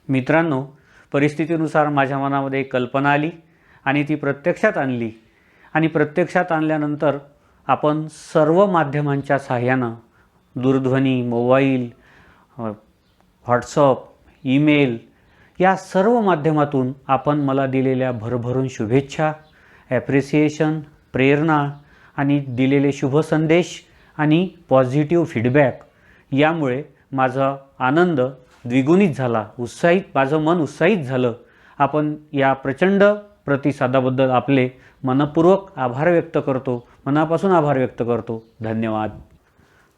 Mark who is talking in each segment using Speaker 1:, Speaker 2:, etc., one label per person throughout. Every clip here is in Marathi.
Speaker 1: मित्रांनो, परिस्थितीनुसार माझ्या मनामध्ये एक कल्पना आली आणि ती प्रत्यक्षात आणली आणि प्रत्यक्षात आणल्यानंतर आपण सर्व माध्यमांच्या सहाय्यानं दूरध्वनी, मोबाईल, व्हॉट्सअप, ईमेल या सर्व माध्यमातून आपण मला दिलेल्या भरभरून शुभेच्छा, ॲप्रिसिएशन, प्रेरणा आणि दिलेले शुभ संदेश आणि पॉझिटिव्ह फीडबॅक यामुळे माझा आनंद द्विगुणित झाला, माझं मन उत्साहित झालं. आपण या प्रचंड प्रतिसादाबद्दल आपले मनपूर्वक आभार व्यक्त करतो, मनापासून आभार व्यक्त करतो. धन्यवाद.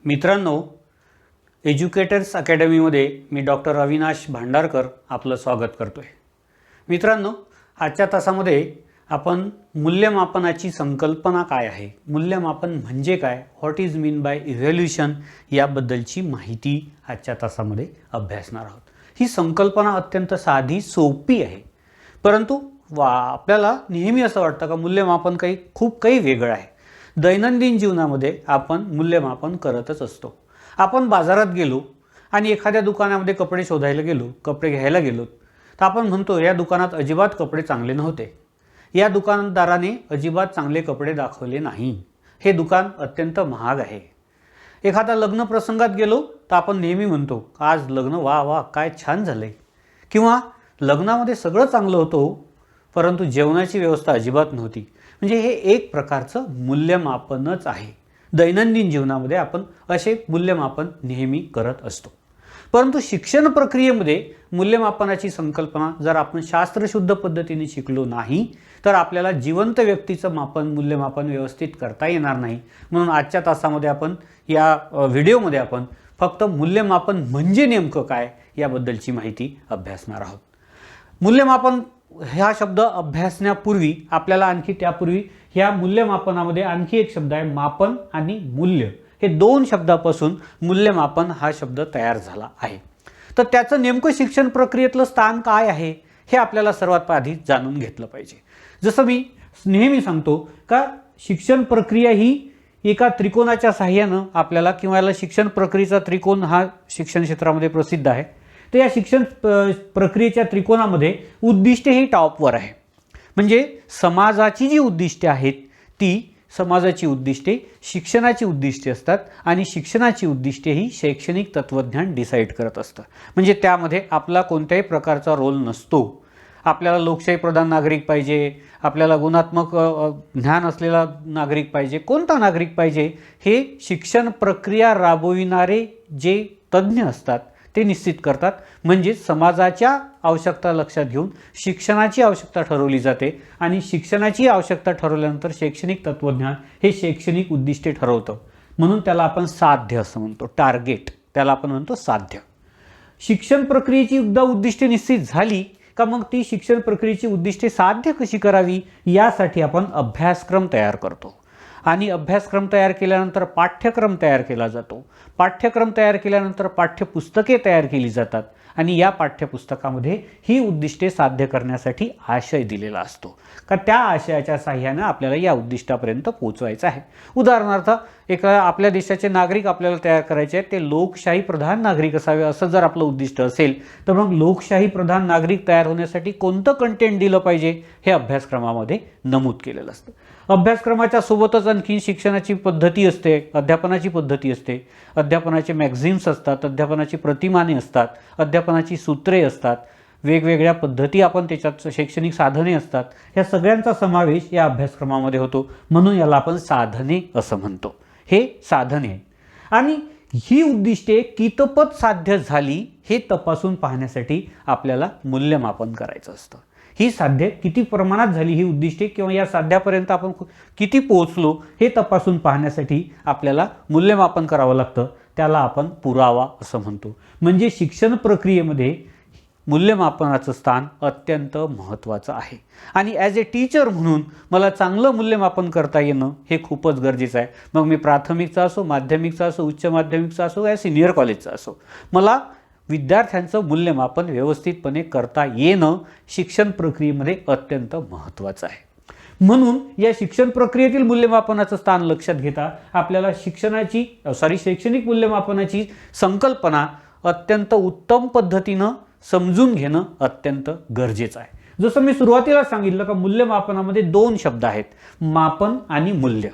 Speaker 1: मित्रांनो, एज्युकेटर्स अकॅडमीमध्ये मी डॉक्टर अविनाश भांडारकर आपलं स्वागत करतो आहे. मित्रांनो, आजच्या तासामध्ये आपण मूल्यमापनाची संकल्पना काय आहे, मूल्यमापन म्हणजे काय, what is mean by evaluation याबद्दलची माहिती आजच्या तासामध्ये अभ्यासणार आहोत. ही संकल्पना अत्यंत साधी सोपी आहे, परंतु आपल्याला नेहमी असं वाटतं का मूल्यमापन खूप काही वेगळं आहे. दैनंदिन जीवनामध्ये आपण मूल्यमापन करतच असतो. आपण बाजारात गेलो आणि एखाद्या दुकानामध्ये कपडे शोधायला गेलो, कपडे घ्यायला गेलो, तर आपण म्हणतो या दुकानात अजिबात कपडे चांगले नव्हते, या दुकानदाराने अजिबात चांगले कपडे दाखवले नाही, हे दुकान अत्यंत महाग आहे. एखादा लग्न प्रसंगात गेलो तर आपण नेहमी म्हणतो आज लग्न वा वा काय छान झालंय, किंवा लग्नामध्ये सगळं चांगलं होतं परंतु जेवणाची व्यवस्था अजिबात नव्हती. म्हणजे हे एक प्रकारचं मूल्यमापनच आहे. दैनंदिन जीवनामध्ये आपण असे मूल्यमापन नेहमी करत असतो. परंतु शिक्षण प्रक्रियेमध्ये मूल्यमापनाची संकल्पना जर आपण शास्त्रशुद्ध पद्धतीने शिकलो नाही तर आपल्याला जिवंत व्यक्तीचं मूल्यमापन व्यवस्थित करता येणार नाही. म्हणून आजच्या तासामध्ये आपण या व्हिडिओमध्ये आपण फक्त मूल्यमापन म्हणजे नेमकं काय याबद्दलची माहिती अभ्यासणार आहोत. मूल्यमापन हा शब्द अभ्यासण्यापूर्वी आपल्याला त्यापूर्वी ह्या मूल्यमापनामध्ये आणखी एक शब्द आहे, मापन आणि मूल्य. हे दोन शब्दापासून मूल्यमापन हा शब्द तयार झाला आहे. तर त्याचं नेमकं शिक्षण प्रक्रियेतलं स्थान काय आहे हे आपल्याला सर्वात आधी जाणून घेतलं पाहिजे. जसं मी नेहमी सांगतो का शिक्षण प्रक्रिया ही एका त्रिकोणाच्या साहाय्यानं आपल्याला, किंवा याला शिक्षण प्रक्रियेचा त्रिकोण हा शिक्षण क्षेत्रामध्ये प्रसिद्ध आहे. तर या शिक्षण प्रक्रियेच्या त्रिकोणामध्ये उद्दिष्टे ही टॉपवर आहे. म्हणजे समाजाची जी उद्दिष्टे आहेत ती समाजाची उद्दिष्टे शिक्षणाची उद्दिष्टे असतात आणि शिक्षणाची उद्दिष्टे ही शैक्षणिक तत्त्वज्ञान डिसाईड करत असतं. म्हणजे त्यामध्ये आपला कोणत्याही प्रकारचा रोल नसतो. आपल्याला लोकशाही प्रधान नागरिक पाहिजे, आपल्याला गुणात्मक ज्ञान असलेला नागरिक पाहिजे, कोणता नागरिक पाहिजे हे शिक्षण प्रक्रिया राबविणारे जे तज्ज्ञ असतात ते निश्चित करतात. म्हणजे समाजाच्या आवश्यकता लक्षात घेऊन शिक्षणाची आवश्यकता ठरवली जाते आणि शिक्षणाची आवश्यकता ठरवल्यानंतर शैक्षणिक तत्त्वज्ञान हे शैक्षणिक उद्दिष्टे ठरवतं. म्हणून त्याला आपण साध्य असं म्हणतो, टार्गेट त्याला आपण म्हणतो साध्य. शिक्षण प्रक्रियेची एकदा उद्दिष्टे निश्चित झाली का मग ती शिक्षण प्रक्रियेची उद्दिष्टे साध्य कशी करावी यासाठी आपण अभ्यासक्रम तयार करतो. आणि अभ्यासक्रम तयार केल्यानंतर पाठ्यक्रम तयार केला जातो. पाठ्यक्रम तयार केल्यानंतर पाठ्यपुस्तके तयार केली जातात आणि या पाठ्यपुस्तकामध्ये ही उद्दिष्टे साध्य करण्यासाठी आशय दिलेला असतो का त्या आशयाच्या साहाय्याने आपल्याला या उद्दिष्टापर्यंत पोहोचवायचं आहे. उदाहरणार्थ आपल्या देशाचे नागरिक आपल्याला तयार करायचे आहेत, ते लोकशाही प्रधान नागरिक असावे असं जर आपलं उद्दिष्ट असेल तर मग लोकशाही प्रधान नागरिक तयार होण्यासाठी कोणतं कंटेंट दिलं पाहिजे हे अभ्यासक्रमामध्ये नमूद केलेलं असतं. अभ्यासक्रमाच्या सोबतच आणखी शिक्षणाची पद्धती असते, अध्यापनाची पद्धती असते, अध्यापनाचे मॅगझिन्स असतात, अध्यापनाची प्रतिमाने असतात, अध्यापनाची सूत्रे असतात, वेगवेगळ्या पद्धती आपण त्याच्यात शैक्षणिक साधने असतात. या सगळ्यांचा समावेश या अभ्यासक्रमामध्ये होतो. म्हणून याला आपण साधने असं म्हणतो. हे साधने आहे आणि ही उद्दिष्टे कितपत साध्य झाली हे तपासून पाहण्यासाठी आपल्याला मूल्यमापन करायचं असतं. ही साध्य किती प्रमाणात झाली ही उद्दिष्टे, किंवा या साध्यापर्यंत आपण किती पोहोचलो हे तपासून पाहण्यासाठी आपल्याला मूल्यमापन करावं लागतं. त्याला आपण पुरावा असं म्हणतो. म्हणजे शिक्षण प्रक्रियेमध्ये मूल्यमापनाचं स्थान अत्यंत महत्त्वाचं आहे आणि ॲज ए टीचर म्हणून मला चांगलं मूल्यमापन करता येणं हे खूपच गरजेचं आहे. मग मी प्राथमिकचा असो, माध्यमिकचा असो, उच्च माध्यमिकचा असो या सिनियर कॉलेजचा असो, मला विद्यार्थ्यांचं मूल्यमापन व्यवस्थितपणे करता येणं शिक्षण प्रक्रियेमध्ये अत्यंत महत्त्वाचं आहे. म्हणून या शिक्षण प्रक्रियेतील मूल्यमापनाचं स्थान लक्षात घेता आपल्याला शैक्षणिक मूल्यमापनाची संकल्पना अत्यंत उत्तम पद्धतीनं समजून घेणं अत्यंत गरजेचं आहे. जसं मी सुरुवातीला सांगितलं का मूल्यमापनामध्ये दोन शब्द आहेत, मापन आणि मूल्य.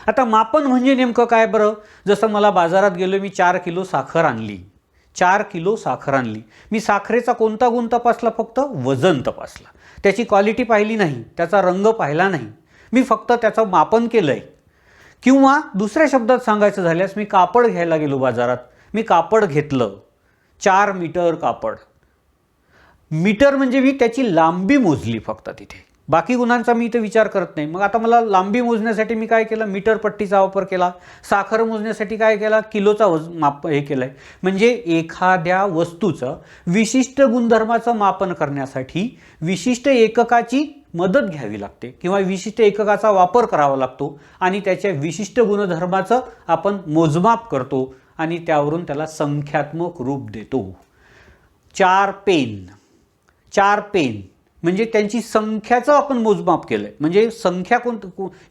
Speaker 1: आता मापन म्हणजे नेमकं काय बरं? जसं मला बाजारात गेलो, मी 4 किलो साखर आणली, 4 किलो साखर आणली. मी साखरेचा कोणता गुण तपासला? फक्त वजन तपासला. त्याची क्वालिटी पाहिली नाही, त्याचा रंग पाहिला नाही, मी फक्त त्याचं मापन केलं आहे. किंवा दुसऱ्या शब्दात सांगायचं झाल्यास, मी कापड घ्यायला गेलो बाजारात, मी कापड घेतलं, 4 मीटर कापड. मीटर म्हणजे मी त्याची लांबी मोजली फक्त तिथे, बाकी गुणांचा मी इथे विचार करत नाही. मग आता मला लांबी मोजण्यासाठी मी काय केलं? मीटर पट्टीचा वापर केला. साखर मोजण्यासाठी काय केला? किलोचा माप हे केलं आहे. म्हणजे एखाद्या वस्तूचं विशिष्ट गुणधर्माचं मापन करण्यासाठी विशिष्ट एककाची मदत घ्यावी लागते किंवा विशिष्ट एककाचा वापर करावा लागतो आणि त्याच्या विशिष्ट गुणधर्माचं आपण मोजमाप करतो आणि त्यावरून त्याला संख्यात्मक रूप देतो. 4 पेन, 4 पेन म्हणजे त्यांची संख्याचं आपण मोजमाप केलं आहे. म्हणजे संख्या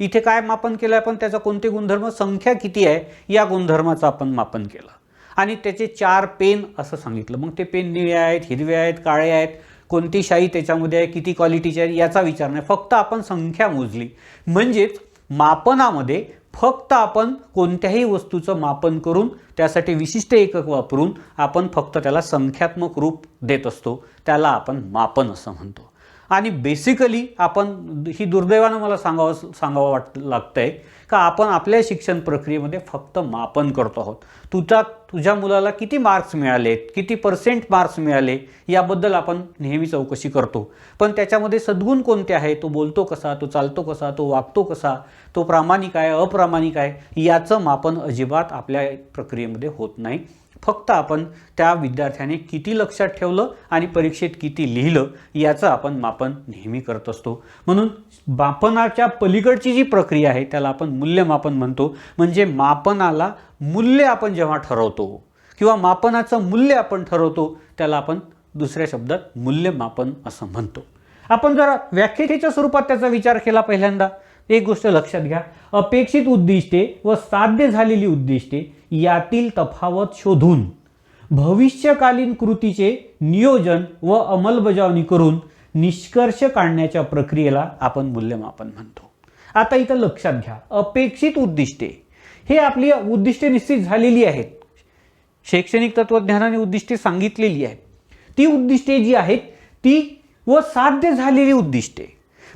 Speaker 1: इथे काय मापन केलं आहे आपण? त्याचा कोणते गुणधर्म, संख्या किती आहे या गुणधर्माचं आपण मापन केलं आणि त्याचे 4 पेन असं सांगितलं. मग ते पेन निळे आहेत, हिरवे आहेत, काळे आहेत, कोणती शाई त्याच्यामध्ये आहे, किती क्वालिटीची आहे याचा विचार नाही, फक्त आपण संख्या मोजली. म्हणजेच मापनामध्ये फक्त आपण कोणत्याही वस्तूचं मापन करून त्यासाठी विशिष्ट एकक वापरून आपण फक्त त्याला संख्यात्मक रूप देत असतो, त्याला आपण मापन असं म्हणतो. आणि बेसिकली आपण ही दुर्दैवानं मला सांगावं लागतंय का आपण आपल्या शिक्षण प्रक्रियेमध्ये फक्त मापन करतो आहोत. तुझ्या मुलाला किती मार्क्स मिळालेत, किती % मार्क्स मिळाले याबद्दल आपण नेहमी चौकशी करतो, पण त्याच्यामध्ये सद्गुण कोणते आहे, तो बोलतो कसा, तो चालतो कसा, तो वागतो कसा, तो प्रामाणिक आहे, अप्रामाणिक आहे, याचं मापन अजिबात आपल्या प्रक्रियेमध्ये होत नाही. फक्त आपण त्या विद्यार्थ्याने किती लक्षात ठेवलं आणि परीक्षेत किती लिहिलं याचं आपण मापन नेहमी करत असतो. म्हणून मापनाच्या पलीकडची जी प्रक्रिया आहे त्याला आपण मूल्यमापन म्हणतो. म्हणजे मापनाला मूल्य आपण जेव्हा ठरवतो किंवा मापनाचं मूल्य आपण ठरवतो त्याला आपण दुसऱ्या शब्दात मूल्यमापन असं म्हणतो. आपण जर व्याख्येच्या स्वरूपात त्याचा विचार केला, पहिल्यांदा एक गोष्ट लक्षात घ्या, अपेक्षित उद्दिष्टे व साध्य झालेली उद्दिष्टे यातील तफावत शोधून भविष्यकालीन कृतीचे नियोजन व अंमलबजावणी करून निष्कर्ष काढण्याच्या प्रक्रियेला आपण मूल्यमापन म्हणतो. आता इथं लक्षात घ्या, अपेक्षित उद्दिष्टे हे आपली उद्दिष्टे निश्चित झालेली आहेत, शैक्षणिक तत्वज्ञानाने उद्दिष्टे सांगितलेली आहेत. ती उद्दिष्टे जी आहेत ती व साध्य झालेली उद्दिष्टे,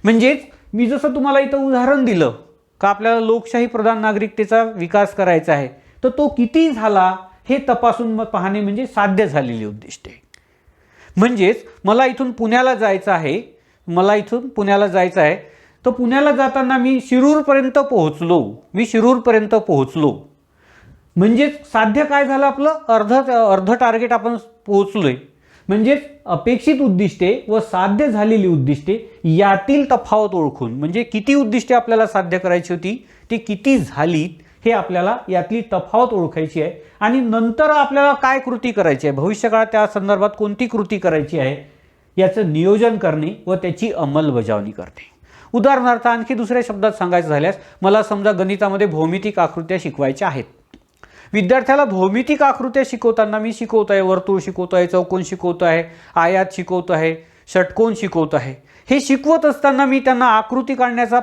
Speaker 1: म्हणजेच मी जसं तुम्हाला इथं उदाहरण दिलं का आपल्याला लोकशाही प्रधान नागरिकतेचा विकास करायचा आहे, तर तो किती झाला हे तपासून मग पाहणे म्हणजे साध्य झालेली उद्दिष्टे. म्हणजेच मला इथून पुण्याला जायचं आहे, तर पुण्याला जाताना मी शिरूरपर्यंत पोहोचलो, म्हणजेच साध्य काय झालं आपलं, अर्ध टार्गेट आपण पोहोचलोय. म्हणजेच अपेक्षित उद्दिष्टे व साध्य झालेली उद्दिष्टे यातील तफावत ओळखून, म्हणजे किती उद्दिष्टे आपल्याला साध्य करायची होती, ती किती झाली हे आपल्याला यातली तफावत ओळखायची आहे आणि नंतर आपल्याला काय कृती करायची आहे, भविष्यकाळात त्या संदर्भात कोणती कृती करायची आहे याचं नियोजन करणे व त्याची अंमलबजावणी करणे. उदाहरणार्थ आणखी दुसऱ्या शब्दात सांगायचं झाल्यास, मला समजा गणितामध्ये भौमितिक आकृत्या शिकवायच्या आहेत. विद्यार्थ्याला भौमितिक आकृत्या शिकवताना मी शिकवतो आहे, वर्तुळ शिकवतो आहे, चौकोन शिकवतो आहे, आयात शिकवतो आहे, षटकोन शिकवतो आहे. हे शिकवत असताना मी त्यांना आकृती काढण्याचा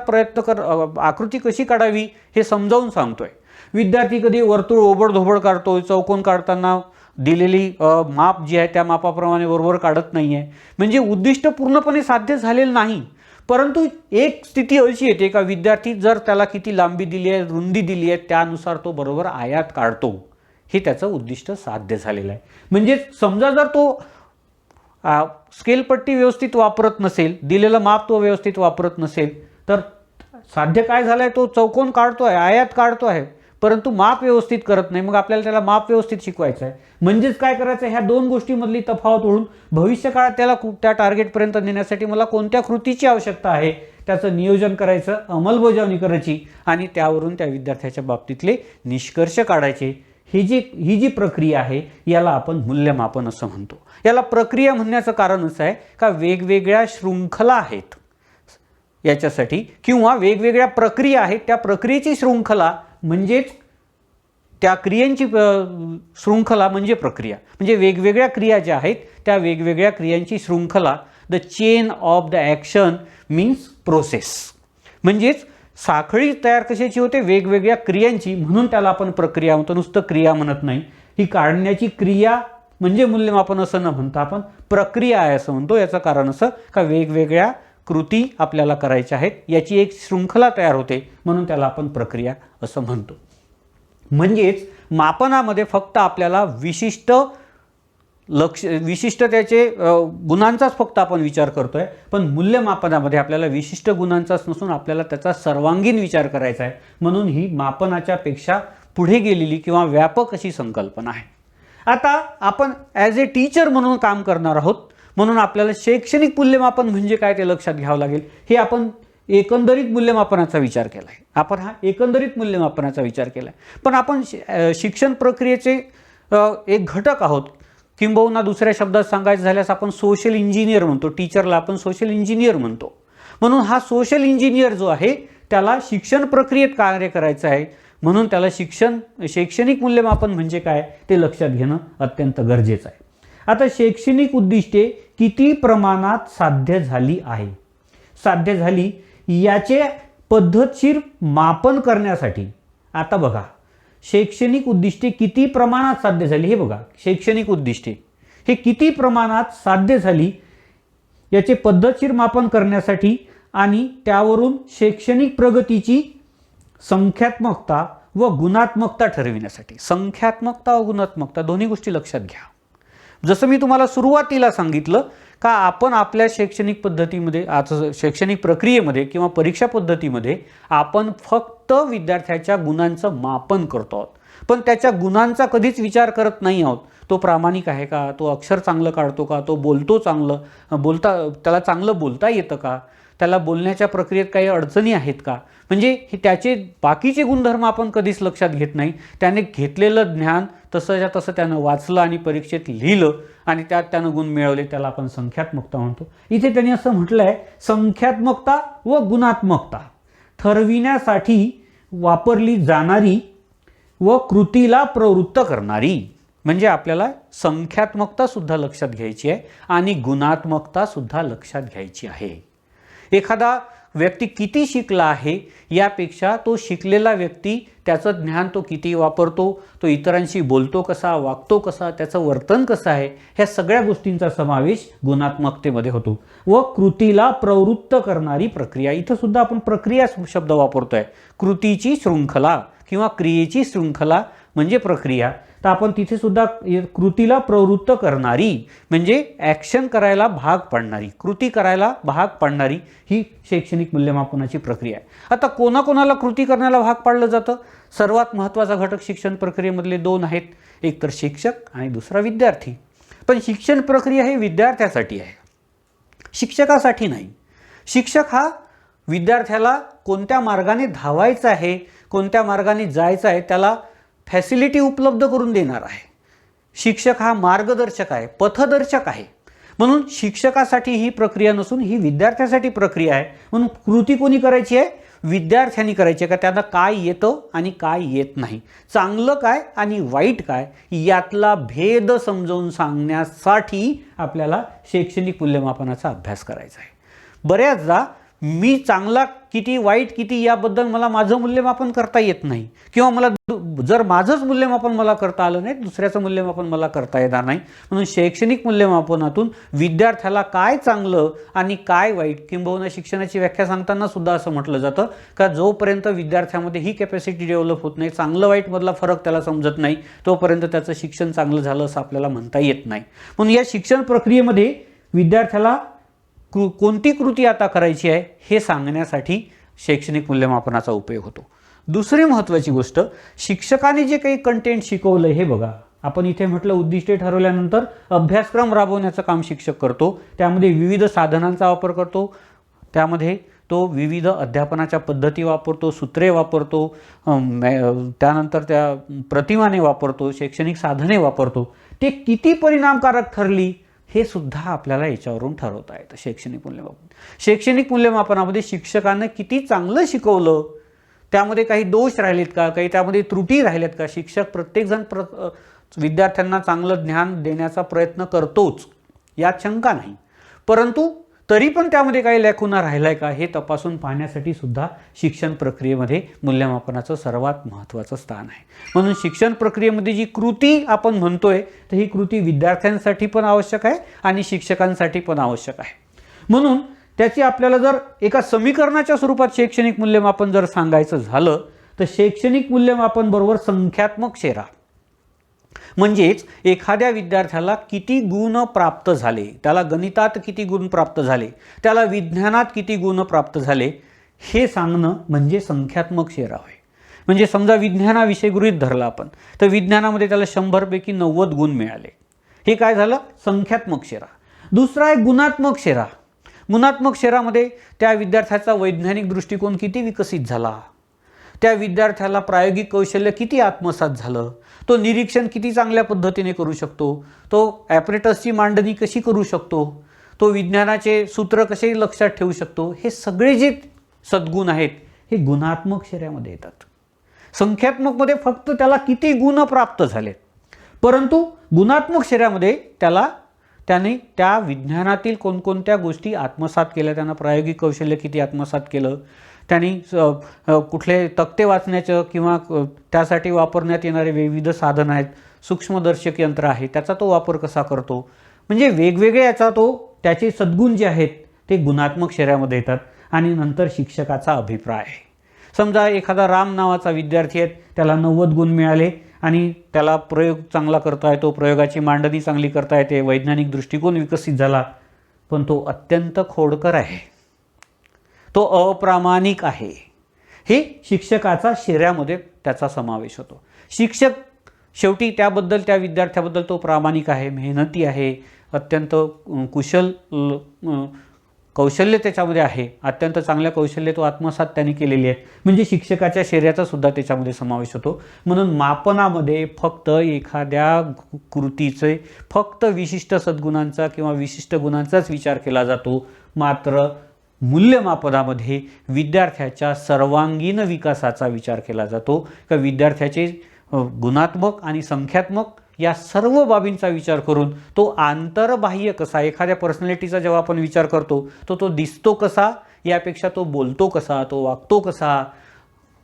Speaker 1: आकृती कशी काढावी हे समजावून सांगतोय. विद्यार्थी कधी वर्तुळ ओबडधोबड काढतोय, चौकोन काढताना दिलेली माप जी आहे त्या मापाप्रमाणे बरोबर काढत नाही आहे, म्हणजे उद्दिष्ट पूर्णपणे साध्य झालेलं नाही. परंतु एक स्थिती अशी येते का विद्यार्थी जर त्याला किती लांबी दिली आहे, रुंदी दिली आहे, त्यानुसार तो बरोबर आयात काढतो, हे त्याचं उद्दिष्ट साध्य झालेलं आहे. म्हणजे समजा जर तो स्केलपट्टी व्यवस्थित वापरत नसेल, दिलेलं माप तो व्यवस्थित वापरत नसेल, तर साध्य काय झालं आहे, तो चौकोन काढतो आहे, आयात काढतो आहे, परंतु माप व्यवस्थित करत नाही. मग आपल्याला त्याला माप व्यवस्थित शिकवायचं आहे. म्हणजेच काय करायचं, ह्या दोन गोष्टींमधली तफावत ओळखून भविष्यकाळात त्याला त्या टार्गेटपर्यंत नेण्यासाठी मला कोणत्या कृतीची आवश्यकता आहे त्याचं नियोजन करायचं, अंमलबजावणी करायची आणि त्यावरून त्या विद्यार्थ्याच्या बाबतीतले निष्कर्ष काढायचे. ही जी प्रक्रिया आहे याला आपण मूल्यमापन असं म्हणतो. याला प्रक्रिया म्हणण्याचं कारण असं आहे का वेगवेगळ्या शृंखला आहेत याच्यासाठी किंवा वेगवेगळ्या प्रक्रिया आहेत, त्या प्रक्रियेची शृंखला म्हणजेच त्या क्रियांची शृंखला म्हणजे प्रक्रिया, म्हणजे वेगवेगळ्या क्रिया ज्या आहेत त्या वेगवेगळ्या क्रियांची शृंखला, the chain of the action means process. म्हणजेच साखळी तयार कशाची होते, वेगवेगळ्या क्रियांची, म्हणून त्याला आपण प्रक्रिया म्हणतो, नुसतं क्रिया म्हणत नाही. ही काढण्याची क्रिया म्हणजे मूल्यमापन असं न म्हणता आपण प्रक्रिया आहे असं म्हणतो. याचं कारण असं का वेगवेगळ्या कृती आपल्याला करायच्या आहेत, याची एक शृंखला तयार होते, म्हणून त्याला आपण प्रक्रिया असं म्हणतो. म्हणजेच मापनामध्ये फक्त आपल्याला विशिष्ट त्याचे गुणांचाच फक्त आपण विचार करतोय, पण मूल्यमापनामध्ये आपल्याला विशिष्ट गुणांचाच नसून आपल्याला त्याचा सर्वांगीण विचार करायचा आहे. म्हणून ही मापनाच्या पेक्षा पुढे गेलेली किंवा व्यापक अशी संकल्पना आहे. आता आपण ॲज ए टीचर म्हणून काम करणार आहोत, म्हणून आपल्याला शैक्षणिक मूल्यमापन म्हणजे काय ते लक्षात घ्यावं लागेल. हे आपण एकंदरीत मूल्यमापनाचा विचार केला आहे, आपण हा एकंदरीत मूल्यमापनाचा विचार केला आहे. पण आपण शिक्षण प्रक्रियेचे एक घटक आहोत, किंबहुना दुसऱ्या शब्दात सांगायचं झाल्यास आपण सोशल इंजिनियर म्हणतो. टीचरला आपण सोशल इंजिनियर म्हणतो. म्हणून हा सोशल इंजिनियर जो आहे त्याला शिक्षण प्रक्रियेत कार्य करायचं आहे, म्हणून त्याला शैक्षणिक मूल्यमापन म्हणजे काय ते लक्षात घेणं अत्यंत गरजेचं आहे. आता शैक्षणिक उद्दिष्टे किती प्रमाणात साध्य झाली याचे पद्धतशीर मापन करण्यासाठी, आता बघा शैक्षणिक उद्दिष्टे किती प्रमाणात साध्य झाली, हे बघा शैक्षणिक उद्दिष्टे हे किती प्रमाणात साध्य झाली याचे पद्धतशीर मापन करण्यासाठी आणि त्यावरून शैक्षणिक प्रगतीची संख्यात्मकता व गुणात्मकता ठरविण्यासाठी. संख्यात्मकता व गुणात्मकता दोन्ही गोष्टी लक्षात घ्या. जसं मी तुम्हाला सुरुवातीला सांगितलं का आपण आपल्या शैक्षणिक पद्धतीमध्ये, आता शैक्षणिक प्रक्रियेमध्ये किंवा परीक्षा पद्धतीमध्ये आपण फक्त विद्यार्थ्याच्या गुणांचं मापन करतो आहोत, पण त्याच्या गुणांचा कधीच विचार करत नाही आहोत. तो प्रामाणिक आहे का, तो अक्षर चांगलं काढतो का, तो बोलतो त्याला चांगलं बोलता येतं का, त्याला बोलण्याच्या प्रक्रियेत काही अडचणी आहेत का, म्हणजे हे त्याचे बाकीचे गुणधर्म आपण कधीच लक्षात घेत नाही. त्याने घेतलेलं ज्ञान तसंच्या तसं त्यानं वाचलं आणि परीक्षेत लिहिलं आणि त्यात त्यानं गुण मिळवले, त्याला आपण संख्यात्मकता म्हणतो. इथे त्यांनी असं म्हटलं आहे, संख्यात्मकता व गुणात्मकता ठरविण्यासाठी वापरली जाणारी व कृतीला प्रवृत्त करणारी. म्हणजे आपल्याला संख्यात्मकता सुद्धा लक्षात घ्यायची आहे आणि गुणात्मकता सुद्धा लक्षात घ्यायची आहे. एखादा व्यक्ती किती शिकला आहे यापेक्षा तो शिकलेला व्यक्ती त्याचं ज्ञान तो किती वापरतो, तो इतरांशी बोलतो कसा, वागतो कसा, त्याचं वर्तन कसं आहे, ह्या सगळ्या गोष्टींचा समावेश गुणात्मकतेमध्ये होतो. व कृतीला प्रवृत्त करणारी प्रक्रिया, इथं सुद्धा आपण प्रक्रिया शब्द वापरतोय. कृतीची शृंखला किंवा क्रियेची शृंखला म्हणजे प्रक्रिया. तर आपण तिथे सुद्धा कृतीला प्रवृत्त करणारी म्हणजे ॲक्शन करायला भाग पाडणारी, कृती करायला भाग पाडणारी ही शैक्षणिक मूल्यमापनाची प्रक्रिया आहे. आता कोणाकोणाला कृती करण्याला भाग पाडलं जातं? सर्वात महत्त्वाचा घटक शिक्षण प्रक्रियेमधले दोन आहेत, एक तर शिक्षक आणि दुसरा विद्यार्थी. पण शिक्षण प्रक्रिया हे विद्यार्थ्यासाठी आहे, शिक्षकासाठी नाही. शिक्षक हा विद्यार्थ्याला कोणत्या मार्गाने धावायचं आहे, कोणत्या मार्गाने जायचं आहे त्याला फॅसिलिटी उपलब्ध करून देणार आहे. शिक्षक हा मार्गदर्शक आहे, पथदर्शक आहे. म्हणून शिक्षकासाठी ही प्रक्रिया नसून ही विद्यार्थ्यासाठी प्रक्रिया आहे. म्हणून कृती कोणी करायची आहे? विद्यार्थ्यांनी करायची आहे. का त्यांना काय येतं आणि काय येत नाही, चांगलं काय आणि वाईट काय यातला भेद समजावून सांगण्यासाठी आपल्याला शैक्षणिक मूल्यमापनाचा अभ्यास करायचा आहे. बऱ्याचदा मी चांगला किती वाईट किती याबद्दल मला माझं मूल्यमापन करता येत नाही, किंवा मला जर माझंच मूल्यमापन मला करता आलं नाही, दुसऱ्याचं मूल्यमापन मला करता येणार नाही. म्हणून शैक्षणिक मूल्यमापनातून विद्यार्थ्याला काय चांगलं आणि काय वाईट, किंबहुना शिक्षणाची व्याख्या सांगताना सुद्धा असं म्हटलं जातं का जोपर्यंत विद्यार्थ्यामध्ये ही कॅपॅसिटी डेव्हलप होत नाही, चांगलं वाईटमधला फरक त्याला समजत नाही, तोपर्यंत त्याचं शिक्षण चांगलं झालं असं आपल्याला म्हणता येत नाही. म्हणून या शिक्षण प्रक्रियेमध्ये विद्यार्थ्याला कोणती कृती आता करायची आहे हे सांगण्यासाठी शैक्षणिक मूल्यमापनाचा उपयोग होतो. दुसरी महत्त्वाची गोष्ट, शिक्षकाने जे काही कंटेंट शिकवलं हे बघा, आपण इथे म्हटलं उद्दिष्टे ठरवल्यानंतर अभ्यासक्रम राबवण्याचं काम शिक्षक करतो. त्यामध्ये विविध साधनांचा वापर करतो, त्यामध्ये तो विविध अध्यापनाच्या पद्धती वापरतो, सूत्रे वापरतो, त्यानंतर त्या प्रतिमाने वापरतो, शैक्षणिक साधने वापरतो. ते किती परिणामकारक ठरली हे सुद्धा आपल्याला याच्यावरून ठरवता येतं. शैक्षणिक मूल्यमापनामध्ये शिक्षकानं किती चांगलं शिकवलं त्यामध्ये काही दोष राहिलेत का, काही त्यामध्ये त्रुटी राहिल्यात का? शिक्षक प्रत्येकजण विद्यार्थ्यांना चांगलं ज्ञान देण्याचा प्रयत्न करतोच, यात शंका नाही, परंतु तरी पण त्यामध्ये काही लॅकुना राहिलाय का हे तपासून पाहण्यासाठी सुद्धा शिक्षण प्रक्रियेमध्ये मूल्यमापनाचं सर्वात महत्त्वाचं स्थान आहे. म्हणून शिक्षण प्रक्रियेमध्ये जी कृती आपण म्हणतोय तर ही कृती विद्यार्थ्यांसाठी पण आवश्यक आहे आणि शिक्षकांसाठी पण आवश्यक आहे. म्हणून त्याची आपल्याला जर एका समीकरणाच्या स्वरूपात शैक्षणिक मूल्यमापन जर सांगायचं झालं तर शैक्षणिक मूल्यमापन बरोबर संख्यात्मक शेरा, म्हणजेच एखाद्या विद्यार्थ्याला किती गुण प्राप्त झाले, त्याला गणितात किती गुण प्राप्त झाले, त्याला विज्ञानात किती गुण प्राप्त झाले हे सांगणं म्हणजे संख्यात्मक शेरा होय. म्हणजे समजा विज्ञानाविषयी गृहीत धरला आपण तर विज्ञानामध्ये त्याला 100 पैकी 90 गुण मिळाले, हे काय झालं? संख्यात्मक शेरा. दुसरा आहे गुणात्मक शेरा. गुणात्मक शेरामध्ये त्या विद्यार्थ्याचा वैज्ञानिक दृष्टिकोन किती विकसित झाला, त्या विद्यार्थ्याला प्रायोगिक कौशल्य किती आत्मसात झालं, तो निरीक्षण किती चांगल्या पद्धतीने करू शकतो, तो ॲपरेटसची मांडणी कशी करू शकतो, तो विज्ञानाचे सूत्र कसे लक्षात ठेवू शकतो, हे सगळे जे सद्गुण आहेत हे गुणात्मक शेऱ्यामध्ये येतात. संख्यात्मकमध्ये फक्त त्याला किती गुण प्राप्त झाले, परंतु गुणात्मक शेऱ्यामध्ये त्याने त्या विज्ञानातील कोणकोणत्या गोष्टी आत्मसात केल्या, त्यांना प्रायोगिक कौशल्य किती आत्मसात केलं, त्यांनी कुठले तक्ते वाचण्याचं किंवा त्यासाठी वापरण्यात येणारे विविध साधन आहेत, सूक्ष्मदर्शक यंत्र आहे, त्याचा तो वापर कसा करतो, म्हणजे वेगवेगळे याचा त्याचे सद्गुण जे आहेत ते गुणात्मक शेऱ्यामध्ये येतात. आणि नंतर शिक्षकाचा अभिप्राय. समजा एखादा राम नावाचा विद्यार्थी आहे, त्याला 90 गुण मिळाले आणि त्याला प्रयोग चांगला करता येतो, प्रयोगाची मांडणी चांगली करता येते, वैज्ञानिक दृष्टिकोन विकसित झाला, पण तो अत्यंत खोडकर आहे, तो अप्रामाणिक आहे, हे शिक्षकाचा शेऱ्यामध्ये त्याचा समावेश होतो. शिक्षक शेवटी त्याबद्दल, त्या विद्यार्थ्याबद्दल तो प्रामाणिक आहे, मेहनती आहे, अत्यंत कुशल कौशल्य त्याच्यामध्ये आहे, अत्यंत चांगल्या कौशल्य तो आत्मसात त्यांनी केलेली आहेत, म्हणजे शिक्षकाच्या शेऱ्याचा सुद्धा त्याच्यामध्ये समावेश होतो. म्हणून मापनामध्ये फक्त एखाद्या कृतीचे फक्त विशिष्ट सद्गुणांचा किंवा विशिष्ट गुणांचाच विचार केला जातो, मात्र मूल्यमापनामध्ये विद्यार्थ्याच्या सर्वांगीण विकासाचा विचार केला जातो. का विद्यार्थ्याचे गुणात्मक आणि संख्यात्मक या सर्व बाबींचा विचार करून तो आंतरबाह्य कसा, एखाद्या पर्सनॅलिटीचा जेव्हा आपण विचार करतो तो दिसतो कसा, यापेक्षा तो बोलतो कसा, तो वागतो कसा,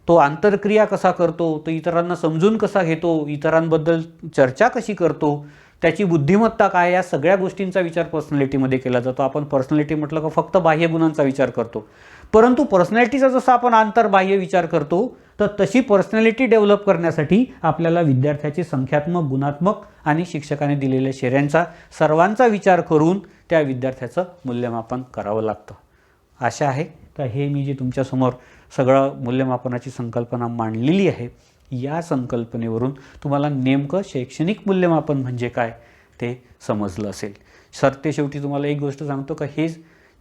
Speaker 1: तो आंतरक्रिया कसा करतो, तो इतरांना समजून कसा घेतो, इतरांबद्दल चर्चा कशी करतो, त्याची बुद्धिमत्ता काय, या सगळ्या गोष्टींचा विचार पर्सनॅलिटीमध्ये केला जातो. आपण पर्सनॅलिटी म्हटलं का फक्त बाह्य गुणांचा विचार करतो, परंतु पर्सनॅलिटीचा जसा आपण आंतरबाह्य विचार करतो तर तशी पर्सनॅलिटी डेव्हलप करण्यासाठी आपल्याला विद्यार्थ्याचे संख्यात्मक, गुणात्मक आणि शिक्षकाने दिलेल्या शेऱ्यांचा सर्वांचा विचार करून त्या विद्यार्थ्याचं मूल्यमापन करावं लागतं. आशा आहे तर हे मी जे तुमच्यासमोर सगळं मूल्यमापनाची संकल्पना मांडलेली आहे, या संकल्पनेवरून तुम्हाला नेमकं शैक्षणिक मूल्यमापन म्हणजे काय ते समजलं असेल. सरतेशेवटी तुम्हाला एक गोष्ट सांगतो का हे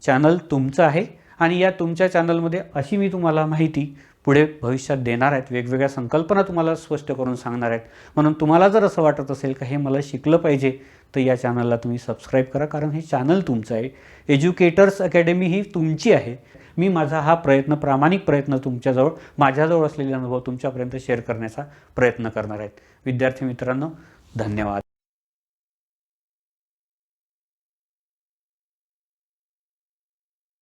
Speaker 1: चॅनल तुमचं आहे आणि या तुमच्या चॅनलमध्ये अशी मी तुम्हाला माहिती पुढे भविष्यात देणार आहेत, वेगवेगळ्या संकल्पना तुम्हाला स्पष्ट करून सांगणार आहेत. म्हणून तुम्हाला जर असं वाटत असेल का हे मला शिकलं पाहिजे तर या चॅनलला तुम्ही सबस्क्राईब करा, कारण हे चॅनल तुमचं आहे. एज्युकेटर्स अकॅडमी ही तुमची आहे. मी माझा हा प्रयत्न, प्रामाणिक प्रयत्न तुमच्याजवळ, माझ्याजवळ असलेले अनुभव तुमच्यापर्यंत शेअर करण्याचा प्रयत्न करणार आहेत. विद्यार्थी मित्रांनो, धन्यवाद.